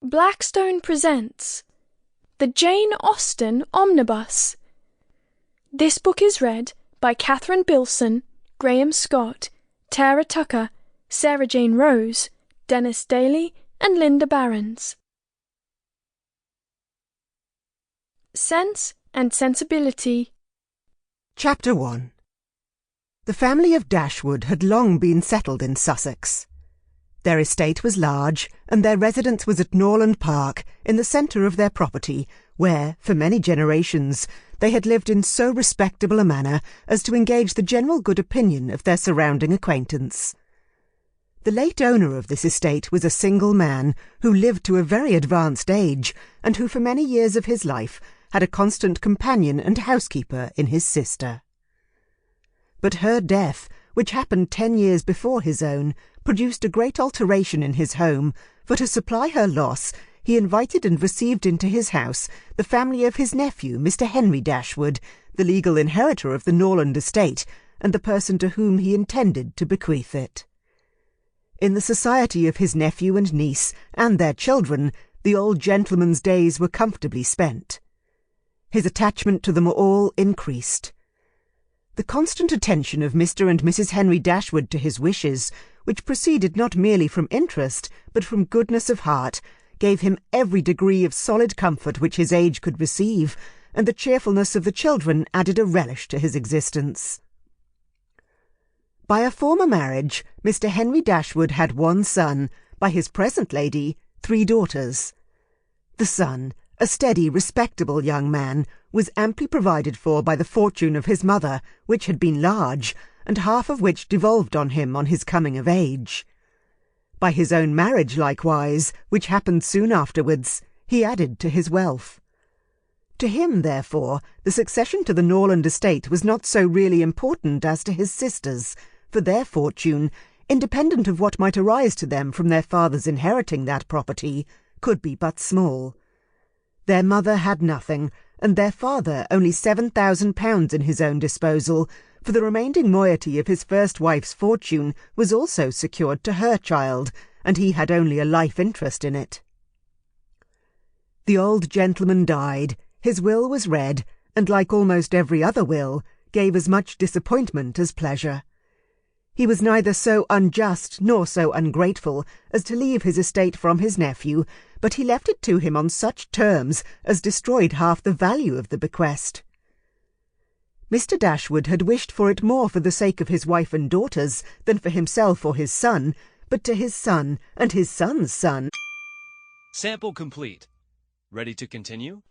Blackstone presents the Jane Austen Omnibus. This book is read by Catherine Bilson, Graham Scott, Terah Tucker, Sarah Jane Rose, Denis Daly, and Linda Barrans. Sense and Sensibility. Chapter 1. The family of Dashwood had long been settled in Sussex. Their estate was large, and their residence was at Norland Park, in the centre of their property, where, for many generations, they had lived in so respectable a manner as to engage the general good opinion of their surrounding acquaintance. The late owner of this estate was a single man, who lived to a very advanced age, and who for many years of his life had a constant companion and housekeeper in his sister. But her death, which happened 10 years before his own, produced a great alteration in his home, for to supply her loss, he invited and received into his house the family of his nephew, Mr. Henry Dashwood, the legal inheritor of the Norland estate, and the person to whom he intended to bequeath it. In the society of his nephew and niece, and their children, the old gentleman's days were comfortably spent. His attachment to them all increased. The constant attention of Mr. and Mrs. Henry Dashwood to his wishes, which proceeded not merely from interest, but from goodness of heart, gave him every degree of solid comfort which his age could receive, and the cheerfulness of the children added a relish to his existence. By a former marriage, Mr. Henry Dashwood had one son, by his present lady 3 daughters. The son, a steady, respectable young man, was amply provided for by the fortune of his mother, which had been large, and half of which devolved on him on his coming of age. By his own marriage, likewise, which happened soon afterwards, he added to his wealth. To him, therefore, the succession to the Norland estate was not so really important as to his sisters, for their fortune, independent of what might arise to them from their father's inheriting that property, could be but small. Their mother had nothing, and their father only £7,000 in his own disposal, for the remaining moiety of his first wife's fortune was also secured to her child, and he had only a life interest in it. The old gentleman died, his will was read, and like almost every other will, gave as much disappointment as pleasure. He was neither so unjust nor so ungrateful as to leave his estate from his nephew, but he left it to him on such terms as destroyed half the value of the bequest. Mr. Dashwood had wished for it more for the sake of his wife and daughters than for himself or his son, but to his son and his son's son. Sample complete. Ready to continue?